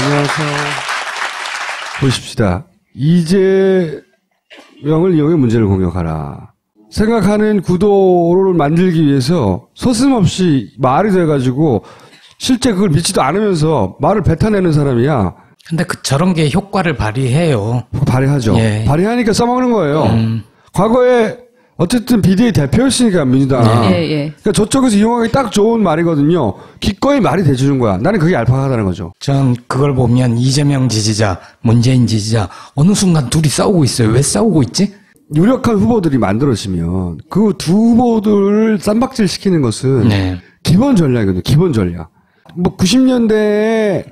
안녕하세요. 보십시다. 이재명을 이용해 문제를 공격하라. 생각하는 구도를 만들기 위해서 서슴없이 말이 돼가지고 실제 그걸 믿지도 않으면서 말을 뱉어내는 사람이야. 근데 저런 게 효과를 발휘해요. 발휘하죠. 예. 발휘하니까 써먹는 거예요. 과거에 어쨌든 비대위 대표였으니까 민주당. 그러니까 저쪽에서 이용하기 딱 좋은 말이거든요. 기꺼이 말이 돼주는 거야. 나는 그게 알파하다는 거죠. 전 그걸 보면 이재명 지지자, 문재인 지지자 어느 순간 둘이 싸우고 있어요. 왜 싸우고 있지? 유력한 후보들이 만들어지면 그 두 후보들을 쌈박질 시키는 것은 기본 전략이거든요. 기본 전략. 뭐 90년대에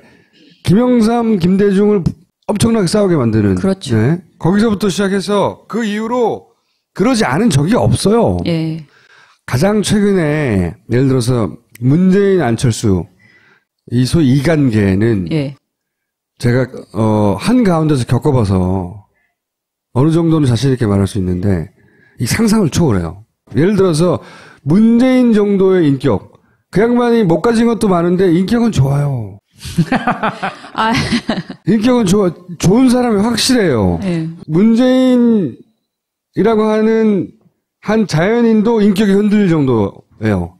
김영삼, 김대중을 엄청나게 싸우게 만드는. 그렇죠. 네. 거기서부터 시작해서 그 이후로 그러지 않은 적이 없어요. 예. 가장 최근에 예를 들어서 문재인, 안철수 이 소위 이간계는 제가 한 가운데서 겪어봐서 어느 정도는 자신 있게 말할 수 있는데 이 상상을 초월해요. 예를 들어서 문재인 정도의 인격, 그 양반이 못 가진 것도 많은데 인격은 좋아요. 인격은 좋은 사람이 확실해요. 문재인이라고 하는 한 자연인도 인격이 흔들릴 정도예요.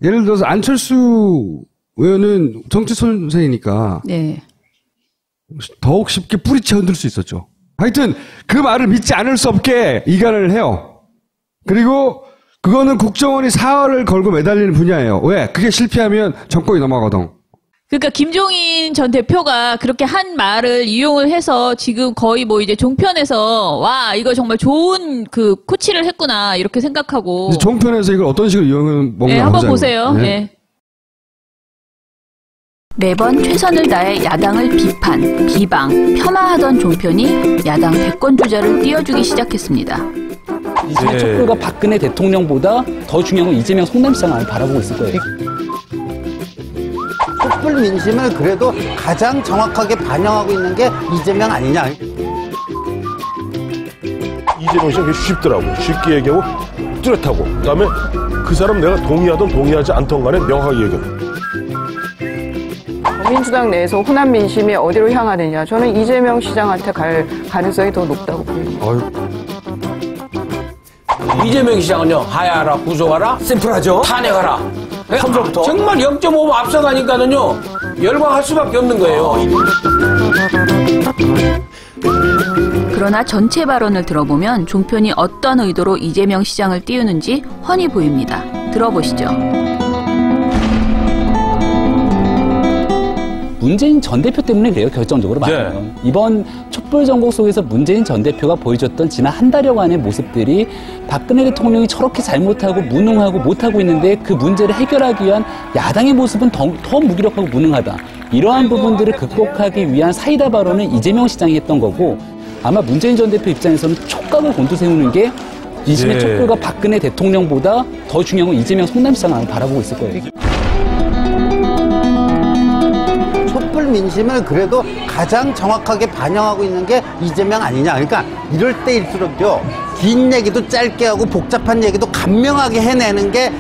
예를 들어서 안철수 의원은 정치 선생이니까 더욱 쉽게 뿌리채 흔들 수 있었죠. 하여튼 그 말을 믿지 않을 수 없게 이간을 해요. 그리고 그거는 국정원이 사활을 걸고 매달리는 분야예요. 왜? 그게 실패하면 정권이 넘어가거든. 그러니까 김종인 전 대표가 그렇게 한 말을 이용을 해서 지금 거의 뭐 이제 종편에서 와 이거 정말 좋은 그 코치를 했구나 이렇게 생각하고. 종편에서 이걸 어떤 식으로 이용을 먹나 한번 보세요. 매번 최선을 다해 야당을 비판, 비방, 폄하하던 종편이 야당 대권 주자를 띄워주기 시작했습니다. 이재명 촛불과 박근혜 대통령보다 더 중요한 건 이재명 성남시장을 바라보고 있을 거예요. 촛불 민심을 그래도 가장 정확하게 반영하고 있는 게 이재명 아니냐. 이재명 씨는 쉽더라고. 쉽게 얘기하고 뚜렷하고 그다음에 그 사람 내가 동의하든 동의하지 않던 간에 명확하게 얘기하고. 민주당 내에서 호남 민심이 어디로 향하느냐. 저는 이재명 시장한테 갈 가능성이 더 높다고 보입니다. 이재명 시장은요. 하야하라, 구속하라, 심플하죠. 탄핵하라. 함부터 정말 0.5번 앞서가니까는요. 열광할 수밖에 없는 거예요. 그러나 전체 발언을 들어보면 종편이 어떤 의도로 이재명 시장을 띄우는지 훤히 보입니다. 들어보시죠. 문재인 전 대표 때문에 그래요, 결정적으로 말하면. 이번 촛불 전국 속에서 문재인 전 대표가 보여줬던 지난 한 달여간의 모습들이 박근혜 대통령이 저렇게 잘못하고 무능하고 못하고 있는데 그 문제를 해결하기 위한 야당의 모습은 더 무기력하고 무능하다. 이러한 부분들을 극복하기 위한 사이다 발언은 이재명 시장이 했던 거고 아마 문재인 전 대표 입장에서는 촉각을 곤두세우는 게 이심의 촛불과 박근혜 대통령보다 더 중요한 건 이재명 성남시장을 바라보고 있을 거예요. 촛불 민심을 그래도 가장 정확하게 반영하고 있는 게 이재명 아니냐. 그러니까 이럴 때일수록요. 긴 얘기도 짧게 하고 복잡한 얘기도 간명하게 해내는 게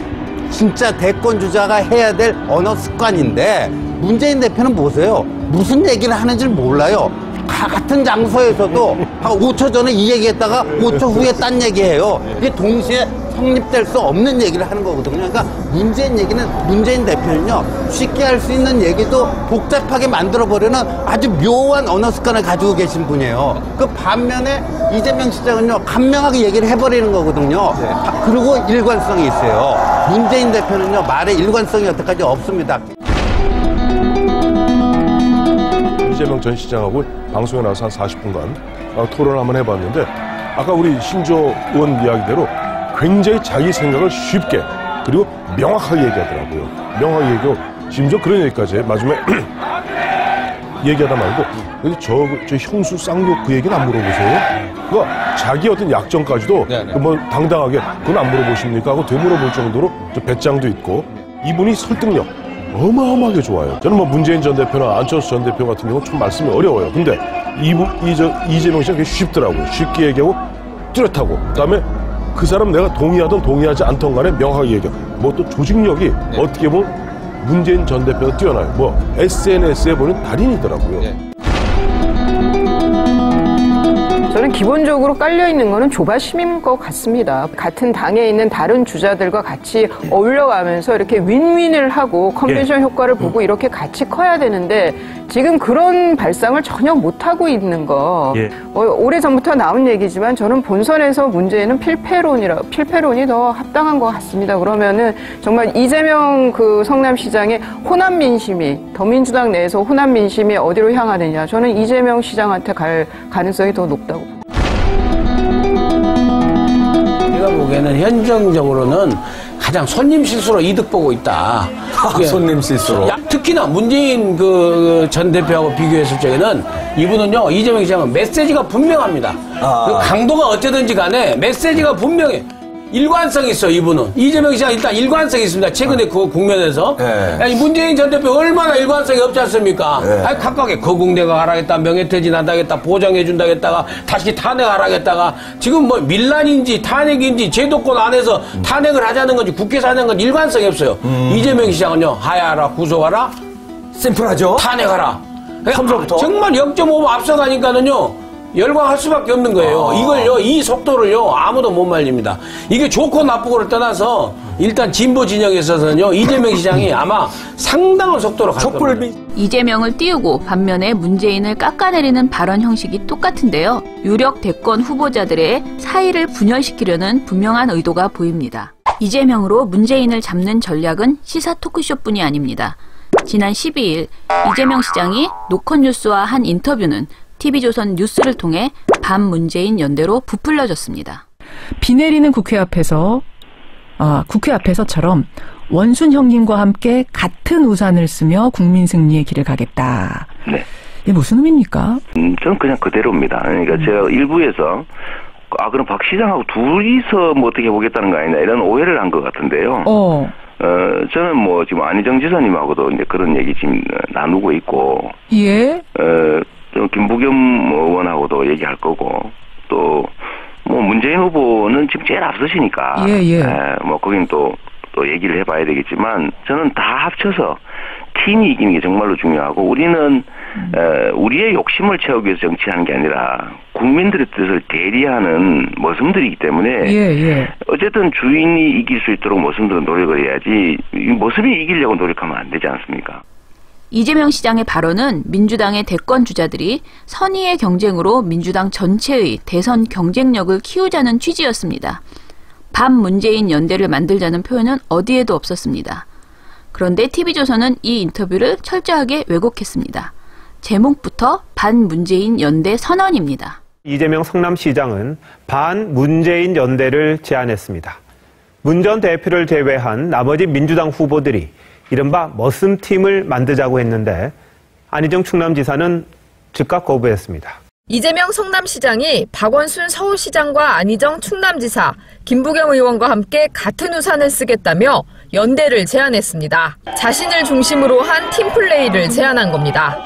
진짜 대권 주자가 해야 될 언어 습관인데 문재인 대표는 보세요. 무슨 얘기를 하는지 몰라요. 같은 장소에서도 한 5초 전에 이 얘기했다가 5초 후에 딴 얘기해요. 이게 동시에 성립될 수 없는 얘기를 하는 거거든요. 그러니까 문재인 대표는요. 쉽게 할 수 있는 얘기도 복잡하게 만들어버리는 아주 묘한 언어 습관을 가지고 계신 분이에요. 그 반면에 이재명 시장은요. 간명하게 얘기를 해버리는 거거든요. 그리고 일관성이 있어요. 문재인 대표는요. 말에 일관성이 여태까지 없습니다. 이재명 전 시장하고 방송에 나와서 한 40분간 토론을 한번 해봤는데 아까 우리 신조 의원 이야기대로 굉장히 자기 생각을 쉽게 그리고 명확하게 얘기하더라고요. 명확하게 얘기하고 심지어 그런 얘기까지 해. 마지막에 얘기하다 말고 저 형수 쌍욕 그 얘기는 안 물어보세요. 그러니까 자기 어떤 약점까지도 뭐 당당하게 그건 안 물어보십니까 하고 되물어볼 정도로 배짱도 있고 이분이 설득력 어마어마하게 좋아요. 저는 뭐 문재인 전 대표나 안철수 전 대표 같은 경우는 좀 말씀이 어려워요. 근데 이재명 씨는 쉽더라고요. 쉽게 얘기하고 뚜렷하고 그다음에 그 사람 내가 동의하든 동의하지 않던 간에 명확하게 얘기하고 뭐 또 조직력이 어떻게 보면 문재인 전 대표가 뛰어나요. 뭐 SNS에 보는 달인이더라고요. 저는 기본적으로 깔려있는 거는 조바심인 것 같습니다. 같은 당에 있는 다른 주자들과 같이 어울려가면서 이렇게 윈윈을 하고 컨벤션 효과를 보고 이렇게 같이 커야 되는데 지금 그런 발상을 전혀 못하고 있는 거. 오래전부터 나온 얘기지만 저는 본선에서 문제는 필패론이 더 합당한 것 같습니다. 그러면은 정말 이재명 그 성남시장의 호남 민심이 더민주당 내에서 호남 민심이 어디로 향하느냐. 저는 이재명 시장한테 갈 가능성이 더 높다고. 제가 보기에는 현정적으로는 가장 손님 실수로 이득 보고 있다. 손님 실수로. 특히나 문재인 전 대표하고 비교했을 적에는 이분은요, 이재명 시장은 메시지가 분명합니다. 그 강도가 어쩌든지 간에 메시지가 분명해. 일관성이 있어, 이분은. 이재명 시장 일단 일관성이 있습니다. 최근에 그 국면에서. 아니, 문재인 전 대표 얼마나 일관성이 없지 않습니까? 아니, 각각의 거국내가 하라겠다, 명예퇴진한다겠다, 보장해준다겠다가, 다시 탄핵하라겠다가, 지금 뭐 밀란인지 탄핵인지 제도권 안에서 탄핵을 하자는 건지 국회에서 하는 건지 일관성이 없어요. 이재명 시장은요, 하야하라, 구속하라, 심플하죠? 탄핵하라. 처음부터. 정말 0.5번 앞서가니까는요, 열광할 수밖에 없는 거예요. 이걸요, 이 속도를요, 아무도 못 말립니다. 이게 좋고 나쁘고를 떠나서 일단 진보 진영에 있어서는요, 이재명 시장이 아마 상당한 속도로 갈 겁니다. 이재명을 띄우고 반면에 문재인을 깎아내리는 발언 형식이 똑같은데요. 유력 대권 후보자들의 사이를 분열시키려는 분명한 의도가 보입니다. 이재명으로 문재인을 잡는 전략은 시사 토크쇼뿐이 아닙니다. 지난 12일 이재명 시장이 노컷뉴스와 한 인터뷰는 TV조선 뉴스를 통해 반문재인 연대로 부풀려졌습니다. 비 내리는 국회 앞에서처럼 원순 형님과 함께 같은 우산을 쓰며 국민 승리의 길을 가겠다. 네. 이게 무슨 의미입니까? 저는 그냥 그대로입니다. 그러니까 제가 일부에서 그럼 박 시장하고 둘이서 뭐 어떻게 해보겠다는 거 아니냐 이런 오해를 한 것 같은데요. 저는 뭐 지금 안희정 지사님하고도 이제 그런 얘기 지금 나누고 있고. 예. 김부겸 의원하고도 얘기할 거고, 또, 뭐, 문재인 후보는 지금 제일 앞서시니까. 뭐, 거긴 또 얘기를 해봐야 되겠지만, 저는 다 합쳐서 팀이 이기는 게 정말로 중요하고, 우리는, 우리의 욕심을 채우기 위해서 정치하는 게 아니라, 국민들의 뜻을 대리하는 모습들이기 때문에, 어쨌든 주인이 이길 수 있도록 모습들은 노력을 해야지, 이 모습이 이기려고 노력하면 안 되지 않습니까? 이재명 시장의 발언은 민주당의 대권 주자들이 선의의 경쟁으로 민주당 전체의 대선 경쟁력을 키우자는 취지였습니다. 반문재인 연대를 만들자는 표현은 어디에도 없었습니다. 그런데 TV조선은 이 인터뷰를 철저하게 왜곡했습니다. 제목부터 반문재인 연대 선언입니다. 이재명 성남시장은 반문재인 연대를 제안했습니다. 문 전 대표를 제외한 나머지 민주당 후보들이 이른바 머슴팀을 만들자고 했는데 안희정 충남지사는 즉각 거부했습니다. 이재명 성남시장이 박원순 서울시장과 안희정 충남지사, 김부겸 의원과 함께 같은 우산을 쓰겠다며 연대를 제안했습니다. 자신을 중심으로 한 팀플레이를 제안한 겁니다.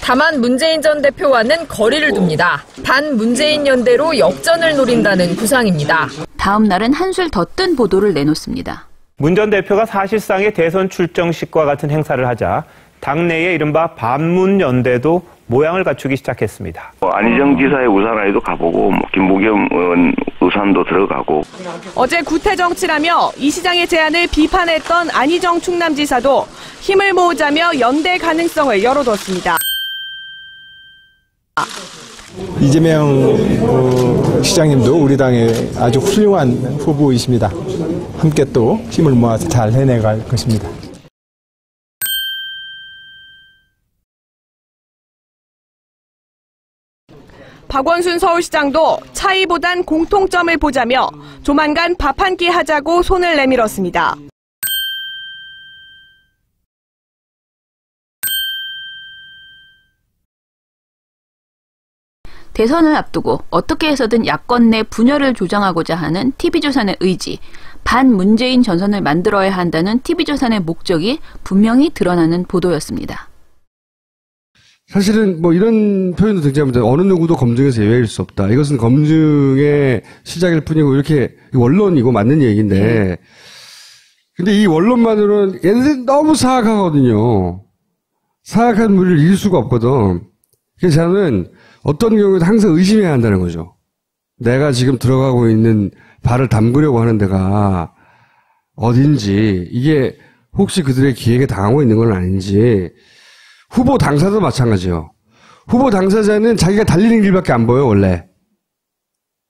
다만 문재인 전 대표와는 거리를 둡니다. 반문재인 연대로 역전을 노린다는 구상입니다. 다음 날은 한술 더 뜬 보도를 내놓습니다. 문 전 대표가 사실상의 대선 출정식과 같은 행사를 하자 당내의 이른바 반문연대도 모양을 갖추기 시작했습니다. 안희정 지사의 우산 아래도 가보고 김부겸 의원 우산도 들어가고. 어제 구태정치라며 이 시장의 제안을 비판했던 안희정 충남지사도 힘을 모으자며 연대 가능성을 열어뒀습니다. 이재명 시장님도 우리 당의 아주 훌륭한 후보이십니다. 함께 또 힘을 모아서 잘 해내갈 것입니다. 박원순 서울시장도 차이보단 공통점을 보자며 조만간 밥 한 끼 하자고 손을 내밀었습니다. 대선을 앞두고 어떻게 해서든 야권 내 분열을 조장하고자 하는 TV조선의 의지, 반문재인 전선을 만들어야 한다는 TV조선의 목적이 분명히 드러나는 보도였습니다. 사실은 뭐 이런 표현도 등장합니다. 어느 누구도 검증에서 예외일 수 없다. 이것은 검증의 시작일 뿐이고 이렇게 원론이고 맞는 얘기인데 근데 이 원론만으로는 얘네들이 너무 사악하거든요. 사악한 무리를 이길 수가 없거든. 그래서 저는 어떤 경우에도 항상 의심해야 한다는 거죠. 내가 지금 들어가고 있는 발을 담그려고 하는 데가 어딘지, 이게 혹시 그들의 기획에 당하고 있는 건 아닌지. 후보 당사자도 마찬가지예요. 후보 당사자는 자기가 달리는 길밖에 안 보여요, 원래.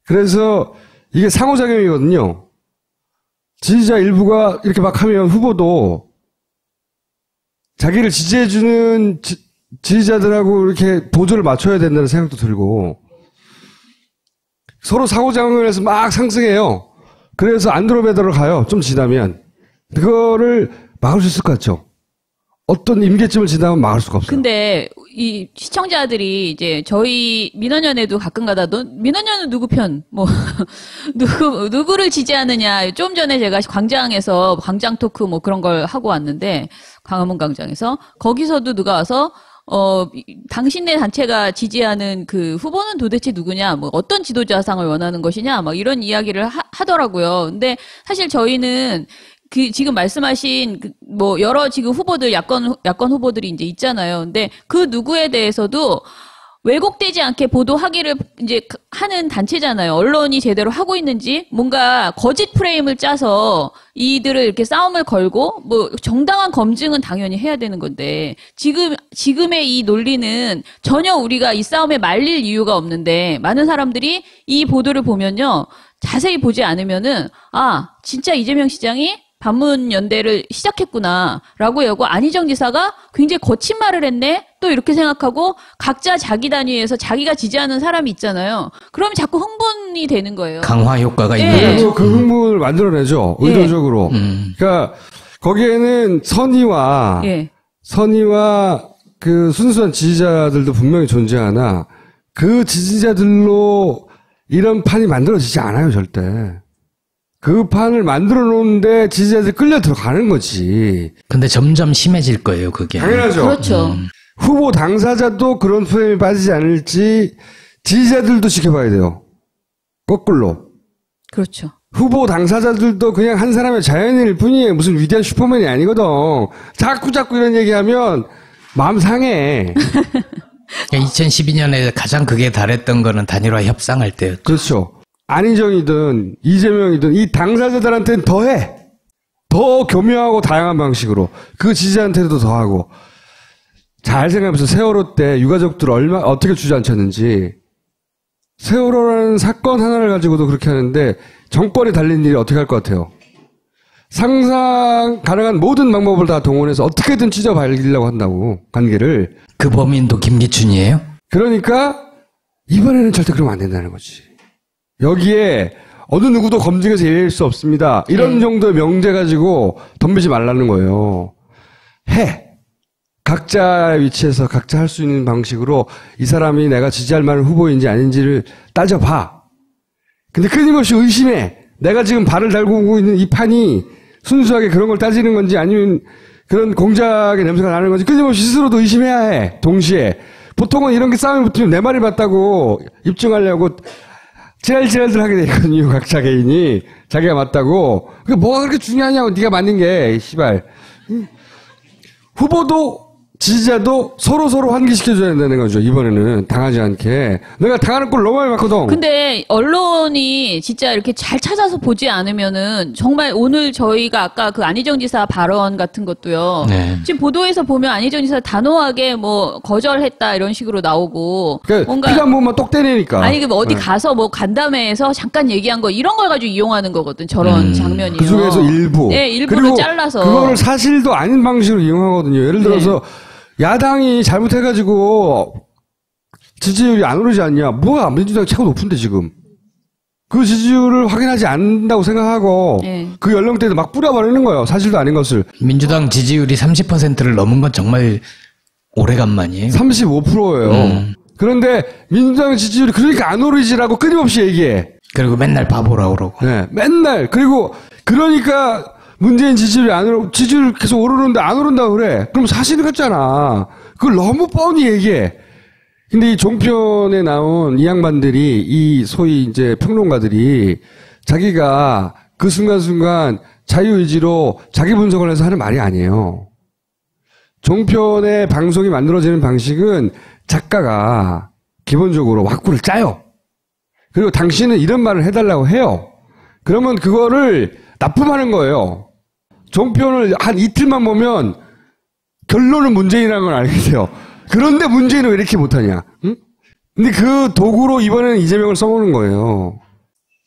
그래서 이게 상호작용이거든요. 지지자 일부가 이렇게 막 하면 후보도 자기를 지지해주는 지지자들하고 이렇게 보조를 맞춰야 된다는 생각도 들고, 서로 상호작용을 해서 막 상승해요. 그래서 안드로메다로 가요. 좀 지나면. 그거를 막을 수 있을 것 같죠? 어떤 임계점을 지나면 막을 수가 없어요. 근데 이 시청자들이 이제 저희 민원연에도 가끔가다 민원연은 누구 편, 뭐 누구를 지지하느냐. 좀 전에 제가 광장에서 광장 토크 뭐 그런 걸 하고 왔는데, 광화문 광장에서 거기서도 누가 와서 당신네 단체가 지지하는 그 후보는 도대체 누구냐, 뭐 어떤 지도자상을 원하는 것이냐, 막 이런 이야기를 하더라고요. 근데 사실 저희는 지금 말씀하신 뭐 여러 지금 후보들, 야권 후보들이 이제 있잖아요. 근데 그 누구에 대해서도 왜곡되지 않게 보도하기를 이제 하는 단체잖아요. 언론이 제대로 하고 있는지, 뭔가 거짓 프레임을 짜서 이들을 이렇게 싸움을 걸고, 뭐 정당한 검증은 당연히 해야 되는 건데, 지금의 이 논리는 전혀 우리가 이 싸움에 말릴 이유가 없는데, 많은 사람들이 이 보도를 보면요, 자세히 보지 않으면은, 아, 진짜 이재명 시장이 반문연대를 시작했구나라고 하고, 안희정 지사가 굉장히 거친 말을 했네, 또 이렇게 생각하고, 각자 자기 단위에서 자기가 지지하는 사람이 있잖아요. 그러면 자꾸 흥분이 되는 거예요. 강화 효과가 있는 거죠. 그래서 그 흥분을 만들어내죠. 의도적으로. 그러니까 거기에는 선의와 그 순수한 지지자들도 분명히 존재하나, 그 지지자들로 이런 판이 만들어지지 않아요, 절대. 그 판을 만들어 놓는데 지지자들이 끌려 들어가는 거지. 근데 점점 심해질 거예요, 그게. 당연하죠. 그렇죠. 후보 당사자도 그런 프레임에 빠지지 않을지 지지자들도 지켜봐야 돼요. 거꾸로. 그렇죠. 후보 당사자들도 그냥 한 사람의 자연인일 뿐이에요. 무슨 위대한 슈퍼맨이 아니거든. 자꾸 이런 얘기하면 마음 상해. 2012년에 가장 극에 달했던 거는 단일화 협상할 때였죠. 그렇죠. 안희정이든 이재명이든 이 당사자들한테는 더해. 더 교묘하고 다양한 방식으로. 그 지지자한테도 더하고. 잘 생각해보세요. 세월호 때 유가족들 어떻게 주저앉혔는지. 세월호라는 사건 하나를 가지고도 그렇게 하는데, 정권에 달린 일이 어떻게 할 것 같아요? 상상 가능한 모든 방법을 다 동원해서 어떻게든 찢어발리려고 한다고, 관계를. 그 범인도 김기춘이에요? 그러니까 이번에는 절대 그러면 안 된다는 거지. 여기에 어느 누구도 검증해서 얘기할 수 없습니다. 이런 정도의 명제 가지고 덤비지 말라는 거예요. 각자 위치에서 각자 할 수 있는 방식으로 이 사람이 내가 지지할 만한 후보인지 아닌지를 따져봐. 근데 끊임없이 의심해. 내가 지금 발을 달고 있는 이 판이 순수하게 그런 걸 따지는 건지, 아니면 그런 공작의 냄새가 나는 건지 끊임없이 스스로도 의심해야 해. 동시에. 보통은 이런 게 싸움이 붙으면 내 말이 맞다고 입증하려고 지랄지랄들 하게 되거든요. 각자 개인이. 자기가 맞다고. 그게 뭐가 그렇게 중요하냐고. 네가 맞는 게, 씨발. 후보도 지지자도 서로 환기시켜줘야 된다는 거죠. 이번에는 당하지 않게. 내가 당하는 꼴 너무 많이 봤거든. 근데 언론이 진짜 이렇게 잘 찾아서 보지 않으면은, 정말 오늘 저희가 아까 그 안희정 지사 발언 같은 것도요. 지금 보도에서 보면 안희정 지사 단호하게 뭐 거절했다 이런 식으로 나오고. 그러니까 뭔가 피가 한번만 똑 때리니까. 아니 그 어디 가서 뭐 간담회에서 잠깐 얘기한 거 이런 걸 가지고 이용하는 거거든. 저런 장면이요. 그 중에서 일부. 네, 일부를 잘라서. 그거를 사실도 아닌 방식으로 이용하거든요. 예를 들어서 야당이 잘못해가지고 지지율이 안 오르지 않냐. 뭐야, 민주당이 최고 높은데 지금. 그 지지율을 확인하지 않는다고 생각하고 그 연령대에도 막 뿌려버리는 거예요. 사실도 아닌 것을. 민주당 지지율이 30%를 넘은 건 정말 오래간만이에요. 35%예요. 그런데 민주당 지지율이 그러니까 안 오르지라고 끊임없이 얘기해. 그리고 맨날 바보라 그러고. 네, 맨날. 그리고 그러니까 문재인 지지율 계속 오르는데 안 오른다고 그래. 그럼 사실 같잖아. 그걸 너무 뻔히 얘기해. 근데 이 종편에 나온 이 양반들이, 이 소위 이제 평론가들이 자기가 그 순간순간 자유의지로 자기 분석을 해서 하는 말이 아니에요. 종편의 방송이 만들어지는 방식은 작가가 기본적으로 왁구를 짜요. 그리고 당신은 이런 말을 해달라고 해요. 그러면 그거를 납품하는 거예요. 종편을 한 이틀만 보면 결론은 문재인이라는 걸 알게 돼요. 그런데 문재인은 왜 이렇게 못하냐? 응? 근데 그 도구로 이번에는 이재명을 써보는 거예요.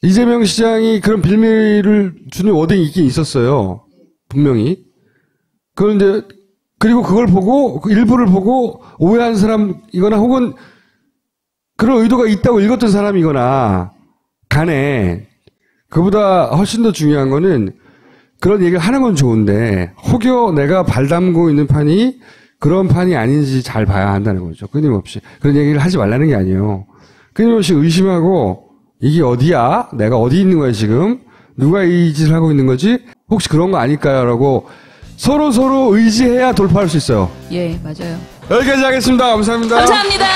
이재명 시장이 그런 빌미를 주는 워딩이 있긴 있었어요. 분명히. 그런데 그리고 그걸 보고 일부를 보고 오해한 사람이거나 혹은 그런 의도가 있다고 읽었던 사람이거나 간에 그보다 훨씬 더 중요한 거는 그런 얘기를 하는 건 좋은데 혹여 내가 발 담고 있는 판이 그런 판이 아닌지 잘 봐야 한다는 거죠. 끊임없이. 그런 얘기를 하지 말라는 게 아니에요. 끊임없이 의심하고 이게 어디야? 내가 어디 있는 거야 지금? 누가 이 짓을 하고 있는 거지? 혹시 그런 거 아닐까요? 라고 서로 의지해야 돌파할 수 있어요. 예, 맞아요. 여기까지 하겠습니다. 감사합니다. 감사합니다.